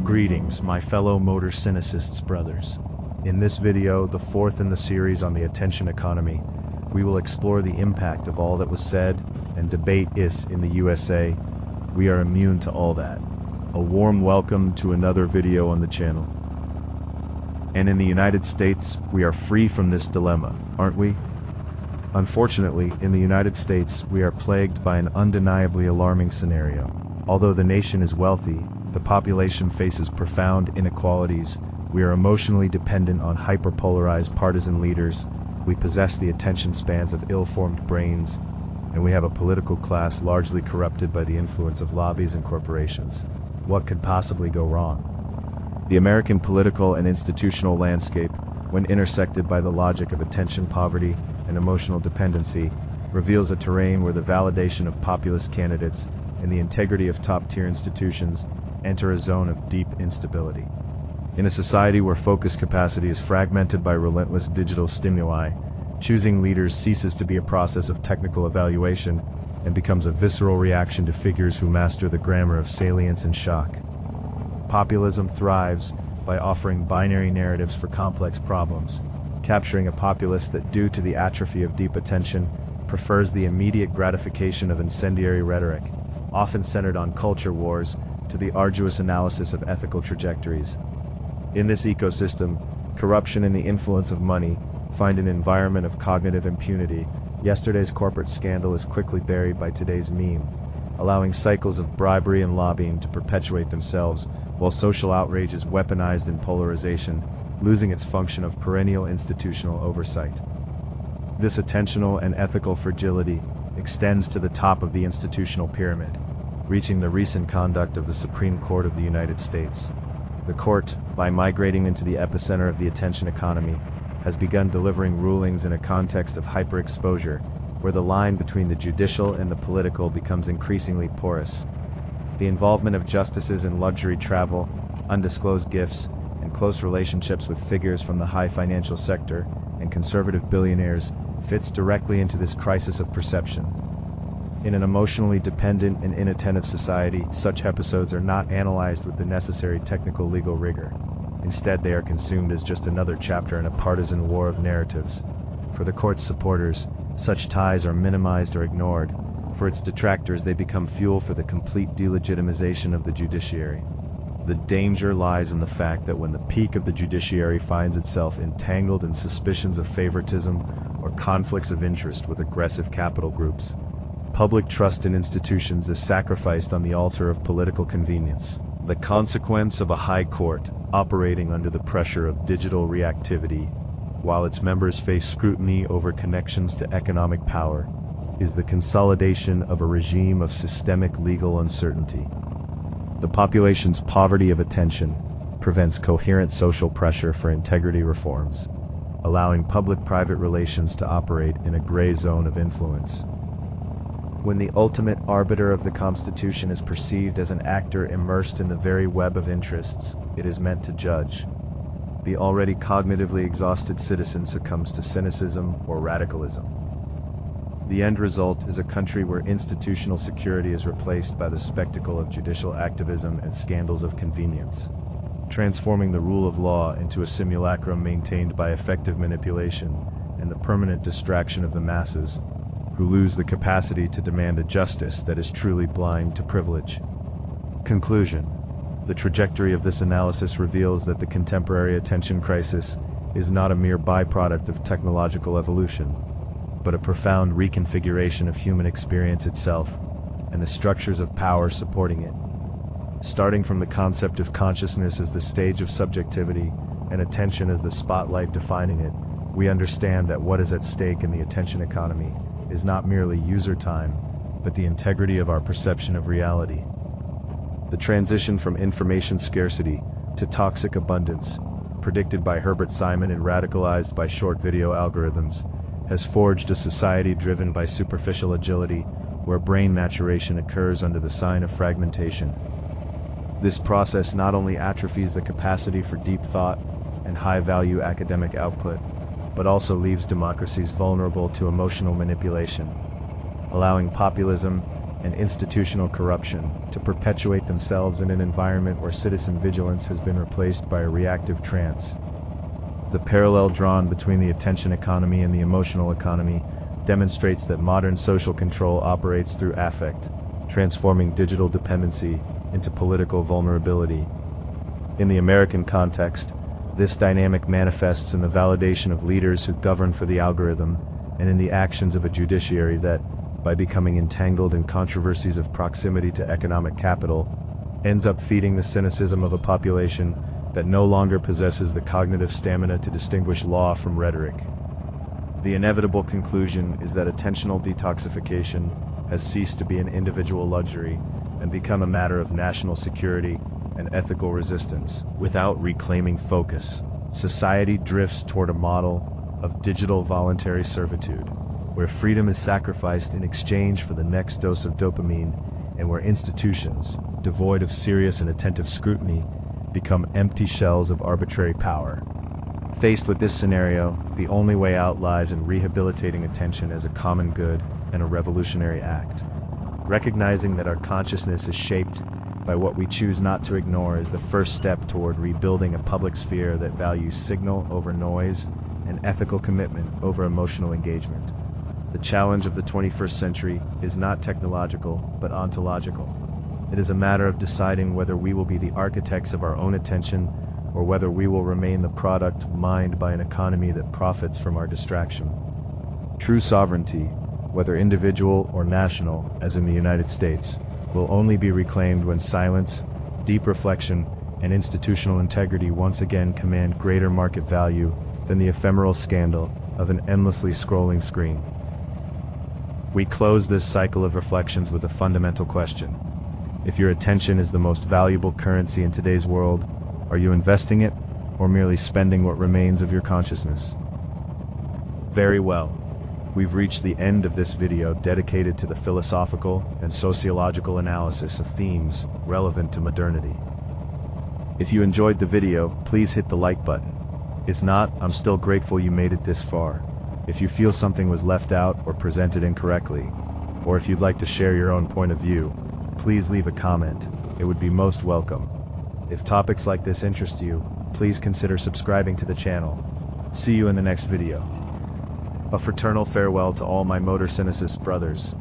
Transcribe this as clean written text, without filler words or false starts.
Greetings, my fellow Motorcynicists brothers. In this video, the fourth in the series on the attention economy, we will explore the impact of all that was said and debate if, in the USA, we are immune to all that. A warm welcome to another video on the channel. And in the United States, we are free from this dilemma, aren't we? Unfortunately, in the United States, we are plagued by an undeniably alarming scenario. Although the nation is wealthy, the population faces profound inequalities, we are emotionally dependent on hyperpolarized partisan leaders, we possess the attention spans of ill-formed brains, and we have a political class largely corrupted by the influence of lobbies and corporations. What could possibly go wrong? The American political and institutional landscape, when intersected by the logic of attention poverty and emotional dependency, reveals a terrain where the validation of populist candidates and the integrity of top-tier institutions enter a zone of deep instability. In a society where focus capacity is fragmented by relentless digital stimuli, choosing leaders ceases to be a process of technical evaluation and becomes a visceral reaction to figures who master the grammar of salience and shock. Populism thrives by offering binary narratives for complex problems, capturing a populace that, due to the atrophy of deep attention, prefers the immediate gratification of incendiary rhetoric, often centered on culture wars, to the arduous analysis of ethical trajectories. In this ecosystem, corruption and the influence of money find an environment of cognitive impunity. Yesterday's corporate scandal is quickly buried by today's meme, allowing cycles of bribery and lobbying to perpetuate themselves, while social outrage is weaponized in polarization, losing its function of perennial institutional oversight. This attentional and ethical fragility extends to the top of the institutional pyramid, reaching the recent conduct of the Supreme Court of the United States. The court, by migrating into the epicenter of the attention economy, has begun delivering rulings in a context of hyperexposure, where the line between the judicial and the political becomes increasingly porous. The involvement of justices in luxury travel, undisclosed gifts, and close relationships with figures from the high financial sector and conservative billionaires fits directly into this crisis of perception. In an emotionally dependent and inattentive society, such episodes are not analyzed with the necessary technical legal rigor. Instead, they are consumed as just another chapter in a partisan war of narratives. For the court's supporters, such ties are minimized or ignored. For its detractors, they become fuel for the complete delegitimization of the judiciary. The danger lies in the fact that when the peak of the judiciary finds itself entangled in suspicions of favoritism or conflicts of interest with aggressive capital groups, public trust in institutions is sacrificed on the altar of political convenience. The consequence of a high court operating under the pressure of digital reactivity, while its members face scrutiny over connections to economic power, is the consolidation of a regime of systemic legal uncertainty. The population's poverty of attention prevents coherent social pressure for integrity reforms, allowing public-private relations to operate in a gray zone of influence. When the ultimate arbiter of the Constitution is perceived as an actor immersed in the very web of interests it is meant to judge, the already cognitively exhausted citizen succumbs to cynicism or radicalism. The end result is a country where institutional security is replaced by the spectacle of judicial activism and scandals of convenience, transforming the rule of law into a simulacrum maintained by effective manipulation and the permanent distraction of the masses, who lose the capacity to demand a justice that is truly blind to privilege. Conclusion. The trajectory of this analysis reveals that the contemporary attention crisis is not a mere byproduct of technological evolution, but a profound reconfiguration of human experience itself and the structures of power supporting it. Starting from the concept of consciousness as the stage of subjectivity and attention as the spotlight defining it, we understand that what is at stake in the attention economy is not merely user time, but the integrity of our perception of reality. The transition from information scarcity to toxic abundance, predicted by Herbert Simon and radicalized by short video algorithms, has forged a society driven by superficial agility, where brain maturation occurs under the sign of fragmentation. This process not only atrophies the capacity for deep thought and high-value academic output, but also leaves democracies vulnerable to emotional manipulation, allowing populism and institutional corruption to perpetuate themselves in an environment where citizen vigilance has been replaced by a reactive trance. The parallel drawn between the attention economy and the emotional economy demonstrates that modern social control operates through affect, transforming digital dependency into political vulnerability. In the American context, this dynamic manifests in the validation of leaders who govern for the algorithm and in the actions of a judiciary that, by becoming entangled in controversies of proximity to economic capital, ends up feeding the cynicism of a population that no longer possesses the cognitive stamina to distinguish law from rhetoric. The inevitable conclusion is that attentional detoxification has ceased to be an individual luxury and become a matter of national security and ethical resistance. Without reclaiming focus, society drifts toward a model of digital voluntary servitude, where freedom is sacrificed in exchange for the next dose of dopamine, and where institutions, devoid of serious and attentive scrutiny, become empty shells of arbitrary power. Faced with this scenario, the only way out lies in rehabilitating attention as a common good and a revolutionary act. Recognizing that our consciousness is shaped by what we choose not to ignore is the first step toward rebuilding a public sphere that values signal over noise and ethical commitment over emotional engagement. The challenge of the 21st century is not technological, but ontological. It is a matter of deciding whether we will be the architects of our own attention or whether we will remain the product mined by an economy that profits from our distraction. True sovereignty, whether individual or national, as in the United States, will only be reclaimed when silence, deep reflection, and institutional integrity once again command greater market value than the ephemeral scandal of an endlessly scrolling screen. We close this cycle of reflections with a fundamental question. If your attention is the most valuable currency in today's world, are you investing it or merely spending what remains of your consciousness? Very well. We've reached the end of this video dedicated to the philosophical and sociological analysis of themes relevant to modernity. If you enjoyed the video, please hit the like button. If not, I'm still grateful you made it this far. If you feel something was left out or presented incorrectly, or if you'd like to share your own point of view, please leave a comment. It would be most welcome. If topics like this interest you, please consider subscribing to the channel. See you in the next video. A fraternal farewell to all my Motorcynicists brothers.